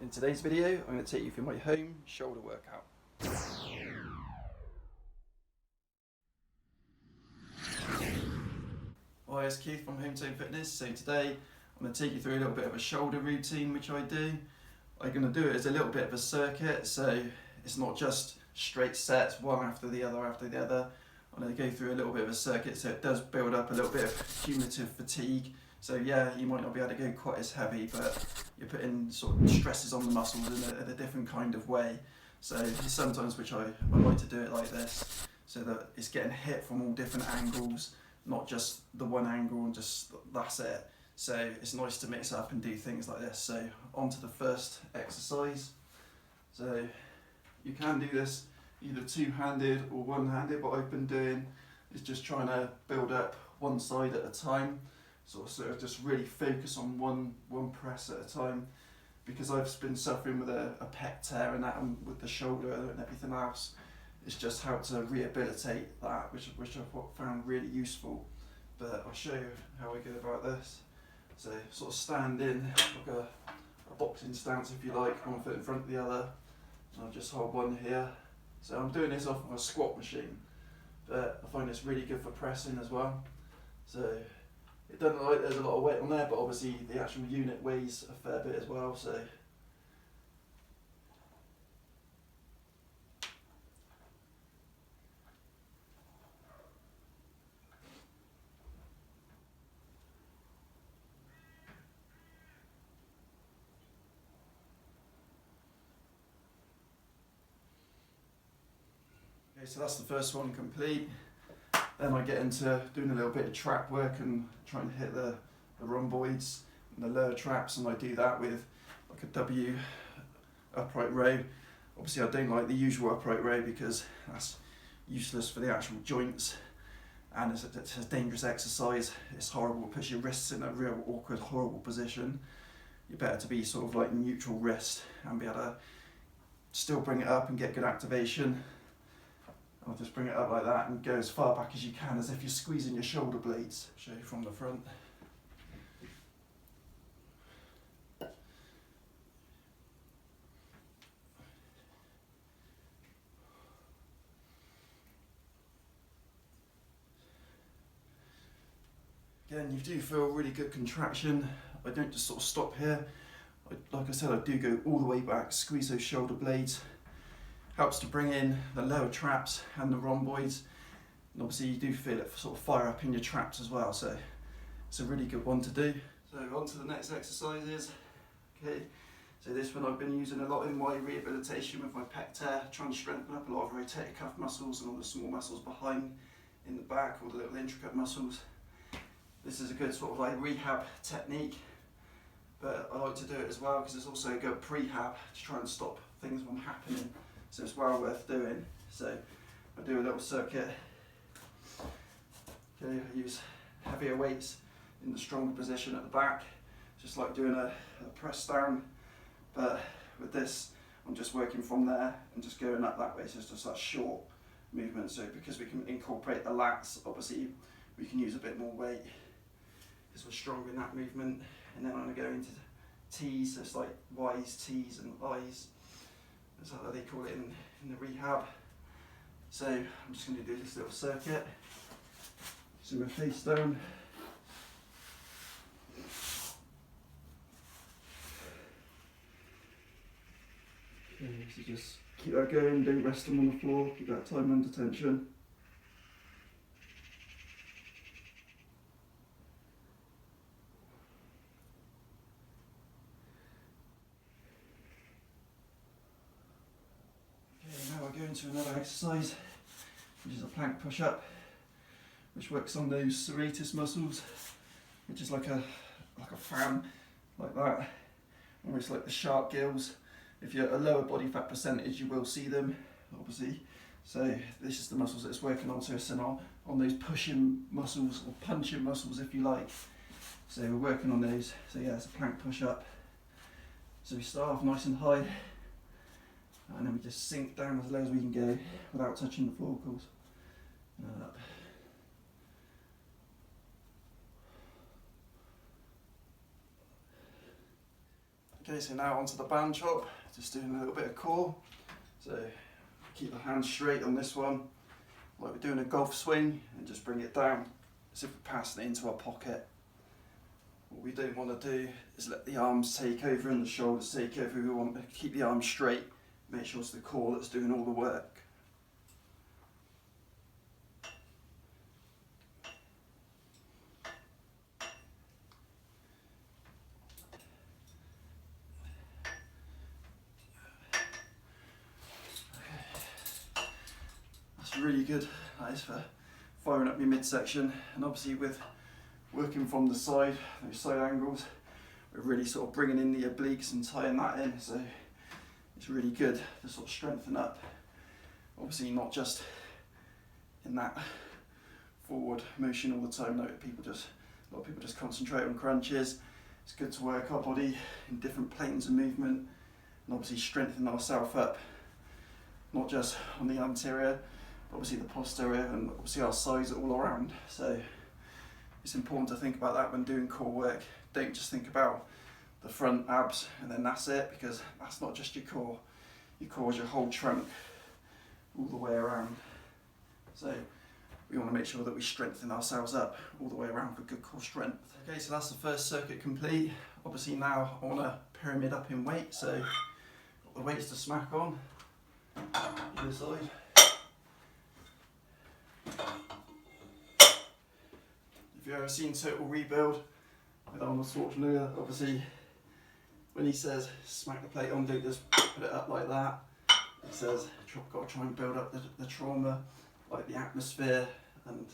In today's video, I'm going to take you through my home shoulder workout. Hi, it's Keith from Home Fitness. So today I'm going to take you through a little bit of a shoulder routine which I do. I'm going to do it as a little bit of a circuit, so it's not just straight sets, one after the other after the other. I'm going to go through a little bit of a circuit, so it does build up a little bit of cumulative fatigue. So yeah, you might not be able to go quite as heavy, but you're putting sort of stresses on the muscles in a different kind of way. So sometimes which I like to do it like this, so that it's getting hit from all different angles, not just the one angle and just that's it. So it's nice to mix up and do things like this. So on to the first exercise. So you can do this either two-handed or one-handed. What I've been doing is just trying to build up one side at a time. Sort of just really focus on one press at a time, because I've been suffering with a pec tear and that, and with the shoulder and everything else. It's just how to rehabilitate that, which I've found really useful. But I'll show you how I go about this. So sort of stand in like a boxing stance, if you like, one foot in front of the other. And I'll just hold one here. So I'm doing this off of a squat machine, but I find it's really good for pressing as well. So it doesn't look like there's a lot of weight on there, but obviously the actual unit weighs a fair bit as well. So okay, so that's the first one complete. Then I get into doing a little bit of trap work and trying to hit the rhomboids and the lower traps, and I do that with like a W upright row. Obviously I don't like the usual upright row because that's useless for the actual joints, and it's a dangerous exercise. It's horrible, it puts your wrists in a real awkward, horrible position. You're better to be sort of like neutral wrist and be able to still bring it up and get good activation. I'll just bring it up like that and go as far back as you can, as if you're squeezing your shoulder blades. Show you from the front. Again, you do feel really good contraction. I don't just sort of stop here. Like I said, I do go all the way back, squeeze those shoulder blades. Helps to bring in the lower traps and the rhomboids, and obviously you do feel it sort of fire up in your traps as well, so it's a really good one to do. So on to the next exercises. Okay, so this one I've been using a lot in my rehabilitation with my pec tear, trying to strengthen up a lot of rotator cuff muscles and all the small muscles behind in the back, all the little intricate muscles. This is a good sort of like rehab technique, but I like to do it as well because it's also a good prehab to try and stop things from happening. So it's well worth doing. So I do a little circuit. Okay, I use heavier weights in the stronger position at the back, just like doing a press down. But with this, I'm just working from there and just going up that way. So it's just that short movement. So because we can incorporate the lats, obviously we can use a bit more weight because we're stronger in that movement. And then I'm going to go into T's, so it's like Y's, T's and I's. That's how they call it in the rehab. So I'm just going to do this little circuit. So my face down. Okay, so just keep that going, don't rest them on the floor, keep that time under tension. Go into another exercise, which is a plank push-up, which works on those serratus muscles, which is like a fan, like that, almost like the shark gills. If you're a lower body fat percentage, you will see them, obviously. So this is the muscles that it's working on, so it's on those pushing muscles, or punching muscles if you like. So we're working on those. So yeah, it's a plank push-up. So we start off nice and high, and then we just sink down as low as we can go without touching the floor, of course. And up. Okay, so now onto the band chop, just doing a little bit of core. So keep the hands straight on this one, like we're doing a golf swing, and just bring it down as if we're passing it into our pocket. What we don't want to do is let the arms take over and the shoulders take over. We want to keep the arms straight, make sure it's the core that's doing all the work. That's really good. That is for firing up your midsection, and obviously with working from the side, those side angles, we're really sort of bringing in the obliques and tying that in, so it's really good to sort of strengthen up. Obviously not just in that forward motion all the time. No, a lot of people just concentrate on crunches. It's good to work our body in different planes of movement and obviously strengthen ourselves up, not just on the anterior, but obviously the posterior and obviously our sides all around. So it's important to think about that when doing core work. Don't just think about the front abs and then that's it, because that's not just your core. Your core is your whole trunk all the way around. So we want to make sure that we strengthen ourselves up all the way around for good core strength. Okay, so that's the first circuit complete. Obviously now I want to pyramid up in weight, so got the weights to smack on either side. If you've ever seen Total Rebuild with Arnold Schwarzenegger, obviously when he says smack the plate on, don't just put it up like that. He says you've got to try and build up the trauma, like the atmosphere, and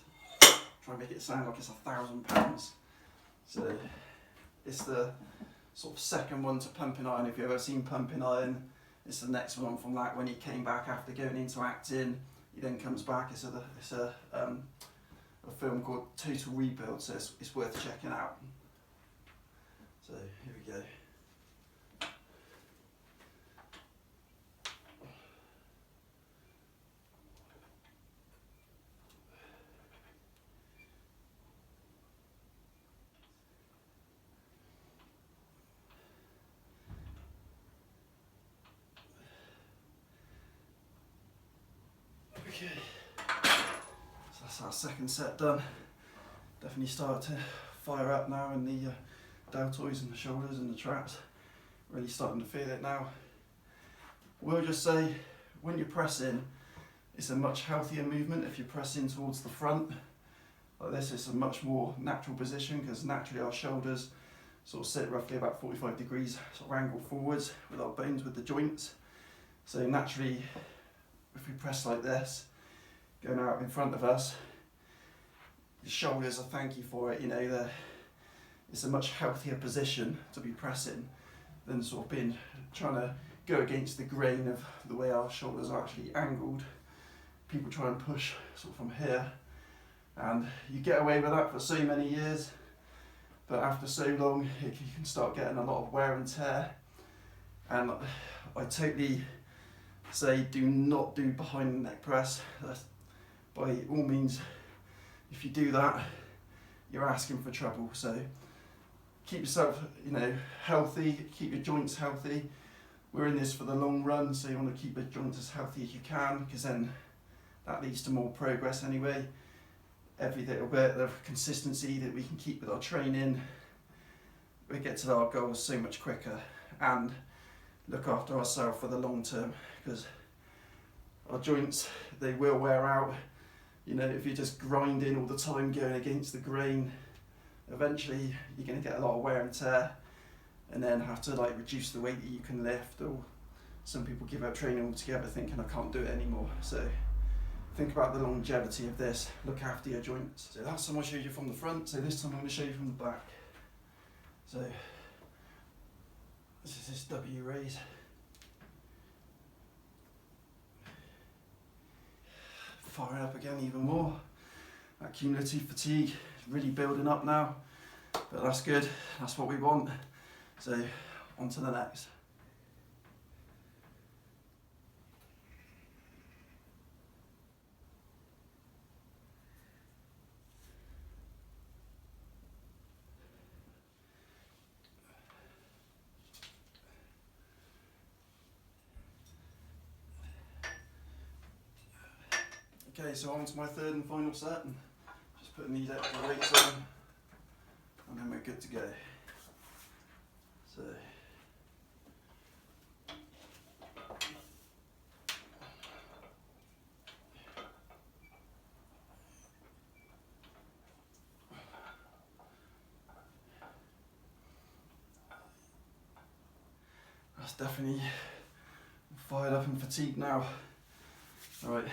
try and make it sound like it's 1,000 pounds. So it's the sort of second one to Pumping Iron. If you've ever seen Pumping Iron, it's the next one from that, when he came back after going into acting. He then comes back. It's a film called Total Rebuild, so it's worth checking out. So here we go. Okay, so that's our second set done. Definitely start to fire up now in the deltoids and the shoulders and the traps. Really starting to feel it now. We'll just say, when you're pressing, it's a much healthier movement if you're pressing towards the front. Like this, it's a much more natural position, because naturally our shoulders sort of sit roughly about 45 degrees sort of angled forwards with our bones, with the joints. So naturally, if we press like this, going out in front of us, the shoulders are thank you for it, you know, it's a much healthier position to be pressing than sort of trying to go against the grain of the way our shoulders are actually angled. People try and push sort of from here, and you get away with that for so many years, but after so long you can start getting a lot of wear and tear. And I totally say do not do behind the neck press. By all means, if you do that, you're asking for trouble. So keep yourself, you know, healthy, keep your joints healthy. We're in this for the long run, so you want to keep your joints as healthy as you can, because then that leads to more progress anyway. Every little bit of consistency that we can keep with our training, we get to our goals so much quicker and look after ourselves for the long term, because our joints, they will wear out. You know, if you're just grinding all the time, going against the grain, eventually you're going to get a lot of wear and tear, and then have to like reduce the weight that you can lift, or some people give up training altogether thinking I can't do it anymore. So think about the longevity of this, look after your joints. So last time I showed you from the front, so this time I'm going to show you from the back. So this is this W raise. Fire up again even more. That cumulative fatigue is really building up now, but that's good, that's what we want. So on to the next. Okay, so on to my third and final set. And just putting these extra weights on, and then we're good to go. So. That's definitely fired up and fatigued now. Alright,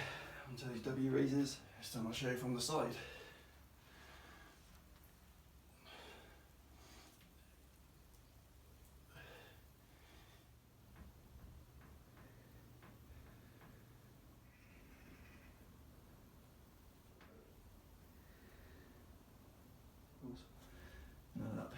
onto these W raises. This time I'll show you from the side. None up.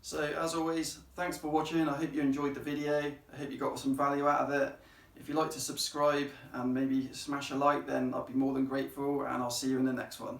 So as always, thanks for watching. I hope you enjoyed the video. I hope you got some value out of it. If you'd like to subscribe and maybe smash a like, then I'd be more than grateful, and I'll see you in the next one.